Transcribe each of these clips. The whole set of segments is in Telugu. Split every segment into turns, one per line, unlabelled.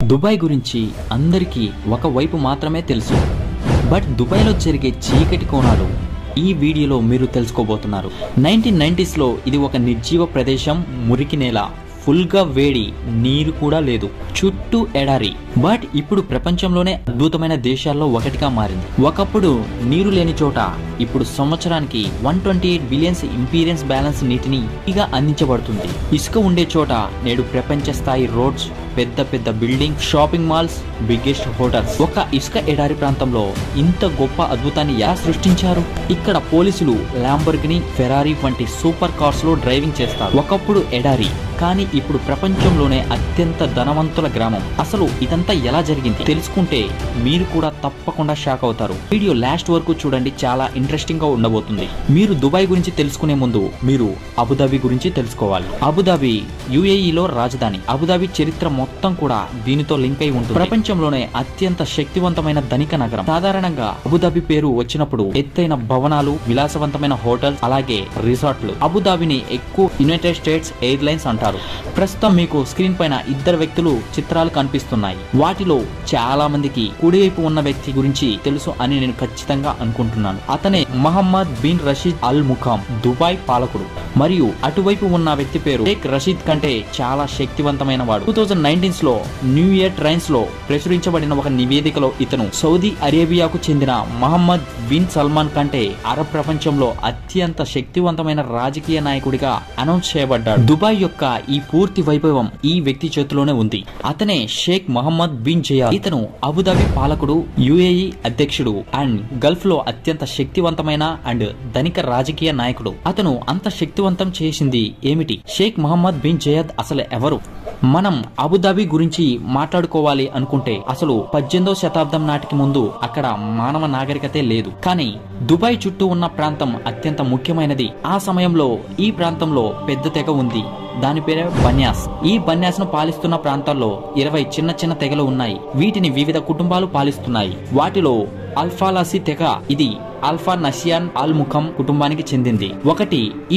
దుబాయ్ గురించి అందరికీ ఒక వైపు మాత్రమే తెలుసు. బట్ దుబాయ్లో జరిగే చీకటి కోణాలు ఈ వీడియోలో మీరు తెలుసుకోబోతున్నారు. 1990s లో ఇది ఒక నిర్జీవ ప్రదేశం, మురికి నేల, ఫుల్ గా వేడి, నీరు కూడా లేదు, చుట్టూ ఎడారి. బట్ ఇప్పుడు ప్రపంచంలోనే అద్భుతమైన దేశాల్లో ఒకటిగా మారింది. ఒకప్పుడు నీరు లేని చోట ఇప్పుడు సంవత్సరానికి 128 బిలియన్స్ ఇంపీరియన్స్ బ్యాలెన్స్ నీటిని ఇక అందించబడుతుంది. ఇసుక ఉండే చోట నేడు ప్రపంచ స్థాయి రోడ్స్, పెద్ద పెద్ద building, shopping malls, biggest hotels. ఒక ఇసుక ఎడారి ప్రాంతంలో ఇంత గొప్ప అద్భుతాన్ని ఎలా సృష్టించారు? ఇక్కడ పోలీసులు ల్యాంబోర్గిని, ఫెరారీ వంటి సూపర్ కార్స్ లో డ్రైవింగ్ చేస్తారు. ఒకప్పుడు ఎడారి, కానీ ఇప్పుడు ప్రపంచంలోనే అత్యంత ధనవంతుల గ్రామం. అసలు ఇదంతా ఎలా జరిగింది తెలుసుకుంటే మీరు కూడా తప్పకుండా షాక్ అవుతారు. వీడియో లాస్ట్ వరకు చూడండి, చాలా ఇంట్రెస్టింగ్ గా ఉండబోతుంది. మీరు దుబాయ్ గురించి తెలుసుకునే ముందు మీరు అబుదాబి గురించి తెలుసుకోవాలి. అబుదాబి యుఏఈలో రాజధాని. అబుదాబి చరిత్ర మొత్తం కూడా దీనితో లింక్ అయి ఉంటుంది. ప్రపంచంలోనే అత్యంత శక్తివంతమైన ధనిక నగరం. సాధారణంగా అబుదాబి పేరు వచ్చినప్పుడు ఎత్తైన భవనాలు, విలాసవంతమైన హోటల్స్, అలాగే రిసార్ట్లు. అబుదాబిని ఎక్కువ యునైటెడ్ స్టేట్స్ ఎయిర్లైన్స్ అంటారు. ప్రస్తుతం మీకు స్క్రీన్ పైన ఇద్దరు వ్యక్తులు చిత్రాలు కనిపిస్తున్నాయి. వాటిలో చాలా మందికి కుడివైపు ఉన్న వ్యక్తి గురించి తెలుసు అని నేను ఖచ్చితంగా అనుకుంటున్నాను. అతనే మహమ్మద్ బిన్ రషీద్ అల్ ముఖామ్, దుబాయ్ పాలకుడు. మరియు అటువైపు ఉన్న వ్యక్తి పేరు షేక్ రషీద్ కంటే చాలా శక్తివంతమైన వాడు. 2019 లో న్యూ ఇయర్ ట్రైన్స్ లో ప్రచురించబడిన ఒక నివేదికలో ఇతను సౌదీ అరేబియాకు చెందిన మహమ్మద్ బిన్ సల్మాన్ కంటే అరబ్ ప్రపంచంలో అత్యంత శక్తివంతమైన రాజకీయ నాయకుడిగా అనౌన్స్ చేయబడ్డాడు. దుబాయ్ యొక్క ఈ పూర్తి వైభవం ఈ వ్యక్తి చేతిలోనే ఉంది. అతనే షేక్ మహమ్మద్ బిన్ జయాద్. ఇతను అబుదాబి పాలకుడు, యుఏఈ అధ్యక్షుడు అండ్ గల్ఫ్ లో అత్యంత శక్తివంతమైన అండ్ ధనిక రాజకీయ నాయకుడు. అతను అంత శక్తివంతం చేసింది ఏమిటి? షేక్ మహమ్మద్ బిన్ జయాద్ అసలు ఎవరు? మనం అబుదాబి గురించి మాట్లాడుకోవాలి అనుకుంటే అసలు 18వ శతాబ్దం నాటికి ముందు అక్కడ మానవ నాగరికతే లేదు. కానీ దుబాయ్ చుట్టూ ఉన్న ప్రాంతం అత్యంత ముఖ్యమైనది. ఆ సమయంలో ఈ ప్రాంతంలో పెద్ద తెగ ఉంది. దాని పేరే బన్యాస్. ఈ బన్యాస్ ను పాలిస్తున్న ప్రాంతాల్లో 20 చిన్న చిన్న తెగలు ఉన్నాయి. వీటిని వివిధ కుటుంబాలు పాలిస్తున్నాయి. వాటిలో అల్ఫాలాసి తెగ, ఇది ఆల్ఫా నసియాన్ అల్ ముఖం కుటుంబానికి చెందింది.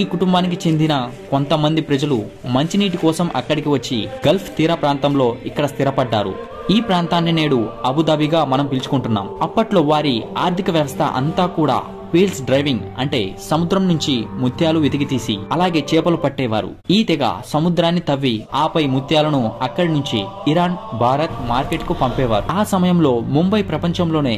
ఈ కుటుంబానికి చెందిన కొంతమంది ప్రజలు మంచినీటి కోసం అక్కడికి వచ్చి గల్ఫ్ తీర ప్రాంతంలో ఇక్కడ స్థిరపడ్డారు. ఈ ప్రాంతాన్ని నేడు అబుదాబిగా మనం పిలుచుకుంటున్నాం. అప్పట్లో వారి ఆర్థిక వ్యవస్థ అంతా కూడా వీల్స్ డ్రైవింగ్, అంటే సముద్రం నుంచి ముత్యాలు వెతికి తీసి అలాగే చేపలు పట్టేవారు. ఈ తెగ సముద్రాన్ని తవ్వి ఆపై ముత్యాలను అక్కడి నుంచి ఇరాన్, భారత్ మార్కెట్ కు పంపేవారు. ఆ సమయంలో ముంబై ప్రపంచంలోనే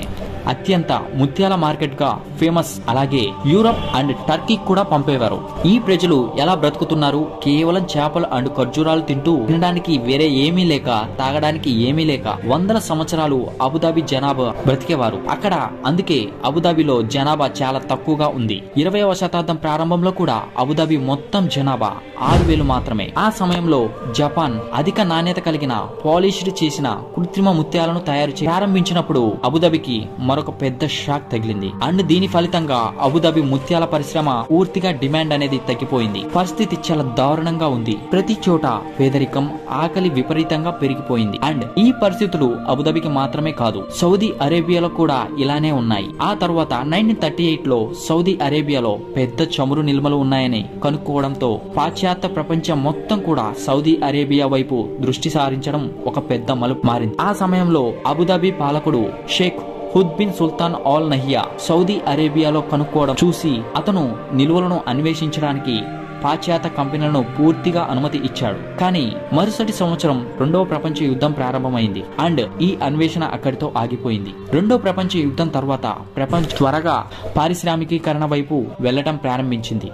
అత్యంత ముత్యాల మార్కెట్ గా ఫేమస్. అలాగే యూరప్ అండ్ టర్కీ కూడా పంపేవారు. ఈ ప్రజలు ఎలా బ్రతుకుతున్నారు? కేవలం చేపలు అండ్ ఖర్జూరాలు తింటూ, తినడానికి వేరే ఏమీ లేక, తాగడానికి ఏమీ లేక వందల సంవత్సరాలు అబుదాబి జనాభా బ్రతికేవారు అక్కడ. అందుకే అబుదాబిలో జనాభా చాలా తక్కువగా ఉంది. 20వ శతాబ్దం ప్రారంభంలో కూడా అబుదాబి మొత్తం జనాభా 6,000 మాత్రమే. ఆ సమయంలో జపాన్ అధిక నాణ్యత కలిగిన పాలిష్డ్ చేసిన కృత్రిమ ముత్యాలను తయారు ప్రారంభించినప్పుడు అబుదాబికి మరొక పెద్ద షాక్ తగిలింది. అండ్ దీని ఫలితంగా అబుదాబి ముత్యాల పరిశ్రమ పూర్తిగా డిమాండ్ అనేది తగ్గిపోయింది. పరిస్థితి చాలా దారుణంగా ఉంది. ప్రతి చోట పేదరికం, ఆకలి విపరీతంగా పెరిగిపోయింది. అండ్ ఈ పరిస్థితులు అబుదాబికి మాత్రమే కాదు, సౌదీ అరేబియాలో కూడా ఇలానే ఉన్నాయి. ఆ తర్వాత 1938లో సౌదీ అరేబియాలో పెద్ద చమురు నిల్వలు ఉన్నాయని కనుక్కోవడంతో పాశ్చాత్య ప్రపంచం మొత్తం కూడా సౌదీ అరేబియా వైపు దృష్టి సారించడం ఒక పెద్ద మలుపు మారింది. ఆ సమయంలో అబుదాబి పాలకుడు Sheikh Hud bin Sultan Al Nahyan Saudi అరేబియాలో కనుక్కోవడం చూసి అతను నిల్వలను అన్వేషించడానికి పాశ్చాత్య కంపెనీలను పూర్తిగా అనుమతి ఇచ్చాడు. కానీ మరుసటి సంవత్సరం 2వ ప్రపంచ యుద్ధం ప్రారంభమైంది. అండ్ ఈ అన్వేషణ అక్కడితో ఆగిపోయింది. 2వ ప్రపంచ యుద్ధం తర్వాత ప్రపంచం త్వరగా పారిశ్రామికీకరణ వైపు వెళ్లడం ప్రారంభించింది.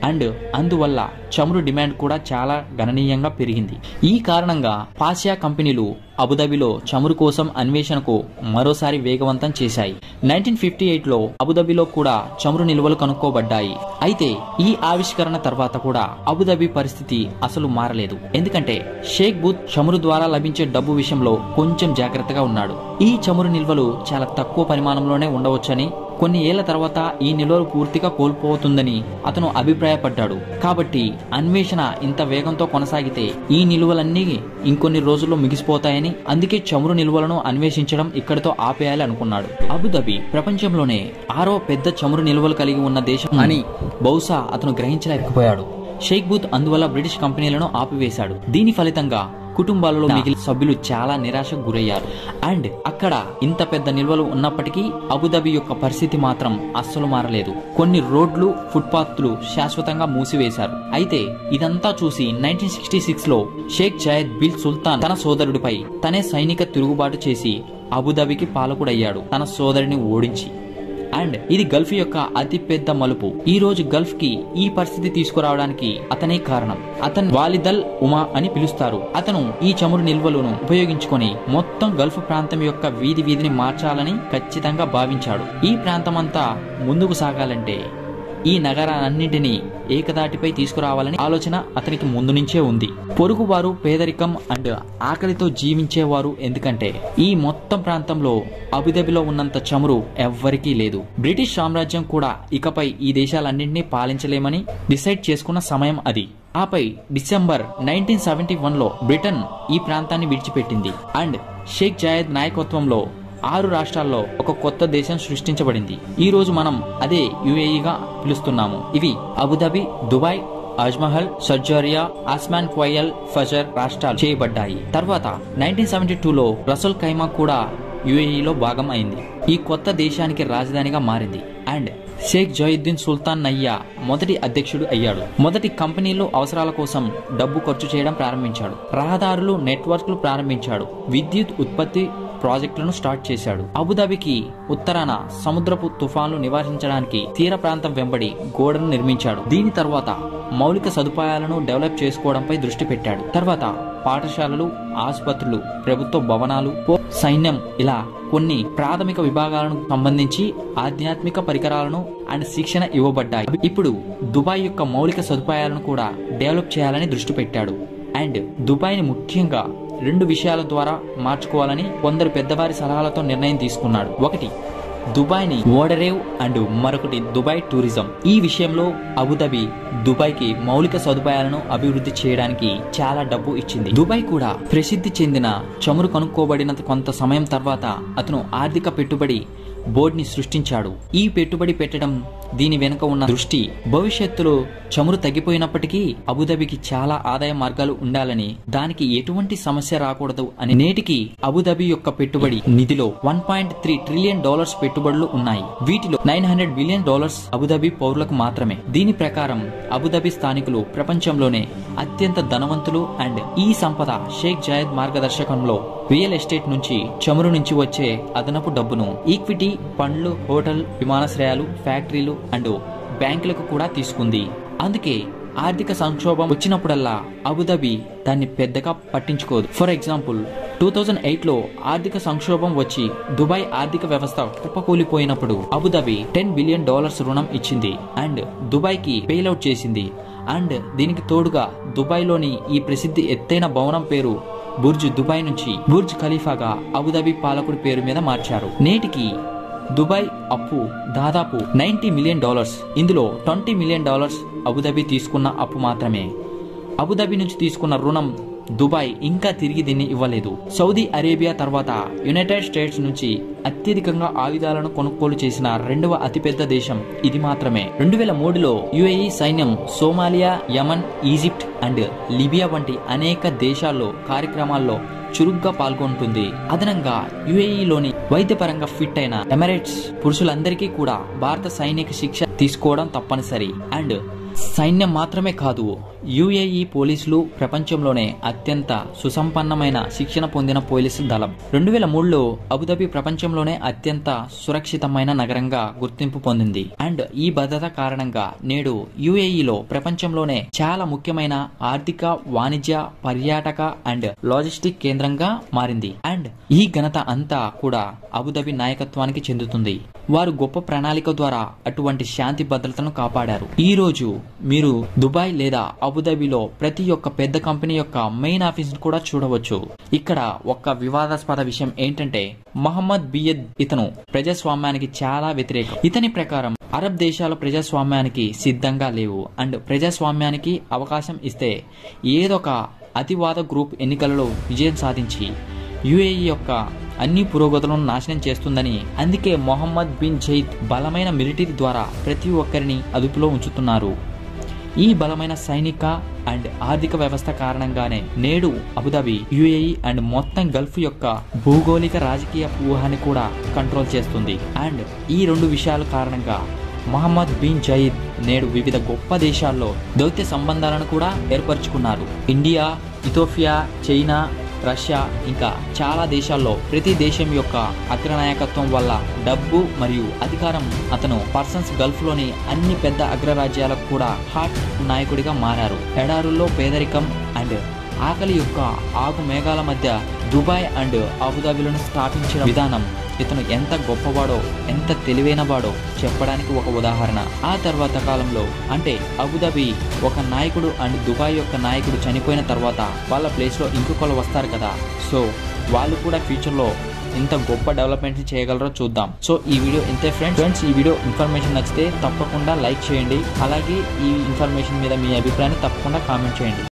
అండ్ అందువల్ల చమురు డిమాండ్ కూడా చాలా గణనీయంగా పెరిగింది. ఈ కారణంగా పాశ్చాత్య కంపెనీలు అబుదాబిలో చమురు కోసం అన్వేషణకు మరోసారి వేగవంతం చేశాయి. 1958లో అబుదాబిలో కూడా చమురు నిల్వలు కనుక్కోబడ్డాయి. అయితే ఈ ఆవిష్కరణ తర్వాత కూడా అబుదాబి పరిస్థితి అసలు మారలేదు. ఎందుకంటే షేక్ బూత్ చమురు ద్వారా లభించే డబ్బు విషయంలో కొంచెం జాగ్రత్తగా ఉన్నాడు. ఈ చమురు నిల్వలు చాలా తక్కువ పరిమాణంలోనే ఉండవచ్చని, కొన్ని ఏళ్ల తర్వాత ఈ నిల్వలు పూర్తిగా కోల్పోతుందని అతను అభిప్రాయపడ్డాడు. కాబట్టి అన్వేషణ ఇంత వేగంతో కొనసాగితే ఈ నిల్వలన్నీ ఇంకొన్ని రోజుల్లో ముగిసిపోతాయని, అందుకే చమురు నిల్వలను అన్వేషించడం ఇక్కడితో ఆపేయాలి అనుకున్నాడు. అబుదాబి ప్రపంచంలోనే 6వ పెద్ద చమురు నిల్వలు కలిగి ఉన్న దేశం అని బహుశా అతను గ్రహించలేకపోయాడు. షేక్ బూత్ అందువల్ల బ్రిటిష్ కంపెనీలను ఆపివేశాడు. దీని ఫలితంగా కుటుంబాలలో మిగిలిన సభ్యులు చాలా నిరాశకు గురయ్యారు. అండ్ అక్కడ ఇంత పెద్ద నిల్వలు ఉన్నప్పటికీ అబుదాబి యొక్క పరిస్థితి మాత్రం అస్సలు మారలేదు. కొన్ని రోడ్లు, ఫుట్పాత్లు శాశ్వతంగా మూసివేశారు. అయితే ఇదంతా చూసి 1966 లో షేక్ జాయద్ బిన్ సుల్తాన్ తన సోదరుడిపై తనే సైనిక తిరుగుబాటు చేసి అబుదాబికి పాలకుడయ్యాడు, తన సోదరిని ఓడించి. అండ్ ఇది గల్ఫ్ యొక్క అతి పెద్ద మలుపు. ఈ రోజు గల్ఫ్ కి ఈ పరిస్థితి తీసుకురావడానికి అతనే కారణం. అతను వాలిదల్ ఉమా అని పిలుస్తారు. అతను ఈ చమురు నిల్వలను ఉపయోగించుకొని మొత్తం గల్ఫ్ ప్రాంతం యొక్క వీధిని మార్చాలని ఖచ్చితంగా భావించాడు. ఈ ప్రాంతమంతా ముందుకు సాగాలంటే ఈ నగరాలన్నింటినీ ఏకదాటిపై తీసుకురావాలని ఆలోచన అతనికి ముందు నుంచే ఉంది. పొరుగువారు, పేదరికం అండ్ ఆకలితో జీవించేవారు. ఎందుకంటే ఈ మొత్తం ప్రాంతంలో అబుదాబిలో ఉన్నంత చమురు ఎవ్వరికీ లేదు. బ్రిటిష్ సామ్రాజ్యం కూడా ఇకపై ఈ దేశాలన్నింటినీ పాలించలేమని డిసైడ్ చేసుకున్న సమయం అది. ఆపై డిసెంబర్ 1971లో బ్రిటన్ ఈ ప్రాంతాన్ని విడిచిపెట్టింది. అండ్ షేక్ జాయద్ నాయకత్వంలో 6 రాష్ట్రాల్లో ఒక కొత్త దేశం సృష్టించబడింది. ఈ రోజు మనం అదే యుఏఈగా పిలుస్తున్నాము. ఇవి అబుదాబి, దుబాయ్, అజ్మహల్, షర్జారియా, ఆస్మాన్ క్వయల్, ఫజర్ రాష్ట్రాలు చేయబడ్డాయి. తర్వాత 1972లో రసల్ ఖైమా కూడా యుఏఈలో భాగం అయింది. ఈ కొత్త దేశానికి రాజధానిగా మారింది. అండ్ షేక్ జయీద్దీన్ సుల్తాన్ నయ్యా మొదటి అధ్యక్షుడు అయ్యాడు. మొదటి కంపెనీలు అవసరాల కోసం డబ్బు ఖర్చు చేయడం ప్రారంభించాడు. రహదారులు, నెట్వర్క్లు ప్రారంభించాడు. విద్యుత్ ఉత్పత్తి ప్రాజెక్టులను స్టార్ట్ చేశాడు. అబుదాబికి ఉత్తరాన సముద్రపు తుఫాన్లు నివారించడానికి తీర ప్రాంతం వెంబడి గోడను నిర్మించాడు. దీని తర్వాత మౌలిక సదుపాయాలను డెవలప్ చేసుకోవడంపై దృష్టి పెట్టాడు. తర్వాత పాఠశాలలు, ఆసుపత్రులు, ప్రభుత్వ భవనాలు, సైన్యం ఇలా కొన్ని ప్రాథమిక విభాగాలను సంబంధించి ఆధ్యాత్మిక పరికరాలను అండ్ శిక్షణ ఇవ్వబడ్డాయి. ఇప్పుడు దుబాయ్ యొక్క మౌలిక సదుపాయాలను కూడా డెవలప్ చేయాలని దృష్టి పెట్టాడు. అండ్ దుబాయ్ని ముఖ్యంగా 2 విషయాల ద్వారా మార్చుకోవాలని కొందరు పెద్దవారి సలహాలతో నిర్ణయం తీసుకున్నాడు. ఒకటి దుబాయ్ని ఓడరేవ్ అండ్ మరొకటి దుబాయ్ టూరిజం. ఈ విషయంలో అబుదాబి దుబాయ్కి మౌలిక సదుపాయాలను అభివృద్ధి చేయడానికి చాలా డబ్బు ఇచ్చింది. దుబాయ్ కూడా ప్రసిద్ధి చెందిన చమురు కనుక్కోబడిన కొంత సమయం తర్వాత అతను ఆర్థిక పెట్టుబడి బోర్డుని సృష్టించాడు. ఈ పెట్టుబడి పెట్టడం దీని వెనుక ఉన్న దృష్టి భవిష్యత్తులో చమురు తగ్గిపోయినప్పటికీ అబుదాబికి చాలా ఆదాయ మార్గాలు ఉండాలని, దానికి ఎటువంటి సమస్య రాకూడదు అని. నేటికి అబుదాబి యొక్క పెట్టుబడి నిధిలో $1.3 ట్రిలియన్ పెట్టుబడులు ఉన్నాయి. వీటిలో $900 బిలియన్ అబుదాబి పౌరులకు మాత్రమే. దీని ప్రకారం అబుదాబి స్థానికులు ప్రపంచంలోనే అత్యంత ధనవంతులు. అండ్ ఈ సంపద షేక్ జాయద్ మార్గదర్శకంలో రియల్ ఎస్టేట్ నుంచి, చమురు నుంచి వచ్చే అదనపు డబ్బును ఈక్విటీ, పండ్లు, హోటల్, విమానాశ్రయాలు, ఫ్యాక్టరీలు అండ్ బ్యాంకులకు కూడా తీసుకుంది. అందుకే ఆర్థిక సంక్షోభం వచ్చినప్పుడల్లా అబుదాబి దాన్ని పెద్దగా పట్టించుకోదు. ఫర్ ఎగ్జాంపుల్ 2008లో ఆర్థిక సంక్షోభం వచ్చి దుబాయ్ ఆర్థిక వ్యవస్థ కుప్పకూలిపోయినప్పుడు అబుదాబి $10 బిలియన్ రుణం ఇచ్చింది అండ్ దుబాయ్ కి బెయిల్అవుట్ చేసింది. అండ్ దీనికి తోడుగా దుబాయ్లోని ఈ ప్రసిద్ధి ఎత్తైన భవనం పేరు బుర్జ్ దుబాయ్ నుంచి బుర్జ్ ఖలీఫాగా అబుదాబి పాలకుడి పేరు మీద మార్చారు. నేటికి దుబాయ్ అప్పు దాదాపు $90 మిలియన్. ఇందులో $20 మిలియన్ అబుదాబి తీసుకున్న అప్పు మాత్రమే. అబుదాబి నుంచి తీసుకున్న రుణం దుబాయ్ ఇంకా తిరిగి దీన్ని ఇవ్వలేదు. సౌదీ అరేబియా తర్వాత యునైటెడ్ స్టేట్స్ నుంచి అత్యధికంగా ఆయుధాలను కొనుగోలు చేసిన 2వ అతిపెద్ద దేశం ఇది మాత్రమే. 2003లో యుఏఈ సైన్యం Somalia, Yemen, Egypt and Libya వంటి అనేక దేశాల్లో కార్యక్రమాల్లో చురుగ్గా పాల్గొంటుంది. అదనంగా యుఏఈలోని వైద్యపరంగా ఫిట్ అయిన ఎమిరేట్స్ పురుషులందరికీ కూడా భారత సైనిక శిక్ష తీసుకోవడం తప్పనిసరి. అండ్ సైన్యం మాత్రమే కాదు, యుఏఈ పోలీసులు ప్రపంచంలోనే అత్యంత సుసంపన్నమైన శిక్షణ పొందిన పోలీసు దళం. 2003లో అబుదాబి ప్రపంచంలోనే అత్యంత సురక్షితమైన నగరంగా గుర్తింపు పొందింది. అండ్ ఈ భద్రత కారణంగా నేడు యుఏఈలో ప్రపంచంలోనే చాలా ముఖ్యమైన ఆర్థిక, వాణిజ్య, పర్యాటక అండ్ లాజిస్టిక్ కేంద్రంగా మారింది. అండ్ ఈ ఘనత అంతా కూడా అబుదాబి నాయకత్వానికి చెందుతుంది. వారు గొప్ప ప్రణాళిక ద్వారా అటువంటి శాంతి భద్రతను కాపాడారు. ఈ రోజు మీరు దుబాయ్ లేదా అబుదాబిలో ప్రతి ఒక్క పెద్ద కంపెనీ యొక్క మెయిన్ ఆఫీస్ కూడా చూడవచ్చు. ఇక్కడ ఒక వివాదాస్పద విషయం ఏంటంటే మహమ్మద్ బియద్ ఇతను ప్రజాస్వామ్యానికి చాలా వ్యతిరేకం. ఇతని ప్రకారం అరబ్ దేశాల ప్రజాస్వామ్యానికి సిద్ధంగా లేవు అండ్ ప్రజాస్వామ్యానికి అవకాశం ఇస్తే ఏదొక అతివాద గ్రూప్ ఎన్నికలలో విజయం సాధించి యుఏఈ యొక్క అన్ని పురోగతులను నాశనం చేస్తుందని. అందుకే మొహమ్మద్ బిన్ జయీద్ బలమైన మిలిటరీ ద్వారా ప్రతి ఒక్కరిని అదుపులో ఉంచుతున్నారు. ఈ బలమైన సైనిక అండ్ ఆర్థిక వ్యవస్థ కారణంగానే నేడు అబుదాబి యుఏఈ అండ్ మొత్తం గల్ఫ్ యొక్క భూగోళిక రాజకీయ వ్యూహాన్ని కూడా కంట్రోల్ చేస్తుంది. అండ్ ఈ రెండు విషయాల కారణంగా మహమ్మద్ బిన్ జయీద్ నేడు వివిధ గొప్ప దేశాల్లో దౌత్య సంబంధాలను కూడా ఏర్పరచుకున్నారు. ఇండియా, ఇథియోపియా, చైనా, రష్యా ఇంకా చాలా దేశాల్లో ప్రతి దేశం యొక్క అగ్రనాయకత్వం వల్ల డబ్బు మరియు అధికారం అతను పర్సన్స్ గల్ఫ్ లోని అన్ని పెద్ద అగ్రరాజ్యాలకు కూడా హాట్ నాయకుడిగా మారారు. ఎడారుల్లో పేదరికం అండ్ ఆకలి యొక్క ఆగు మేఘాల మధ్య దుబాయ్ అండ్ అబుదాబిలను స్థాపించిన విధానం ఇతను ఎంత గొప్పవాడో ఎంత తెలివైనవాడో చెప్పడానికి ఒక ఉదాహరణ. ఆ తర్వాత కాలంలో అంటే అబుదాబి ఒక నాయకుడు అండ్ దుబాయ్ యొక్క నాయకుడు చనిపోయిన తర్వాత వాళ్ళ ప్లేస్లో ఇంకొకరు వస్తారు కదా, సో వాళ్ళు కూడా ఫ్యూచర్లో ఇంత గొప్ప డెవలప్మెంట్ చేయగలరో చూద్దాం. సో ఈ వీడియో ఇంతే ఫ్రెండ్స్. ఈ వీడియో ఇన్ఫర్మేషన్ నచ్చితే తప్పకుండా లైక్ చేయండి. అలాగే ఈ ఇన్ఫర్మేషన్ మీద మీ అభిప్రాయాన్ని తప్పకుండా కామెంట్ చేయండి.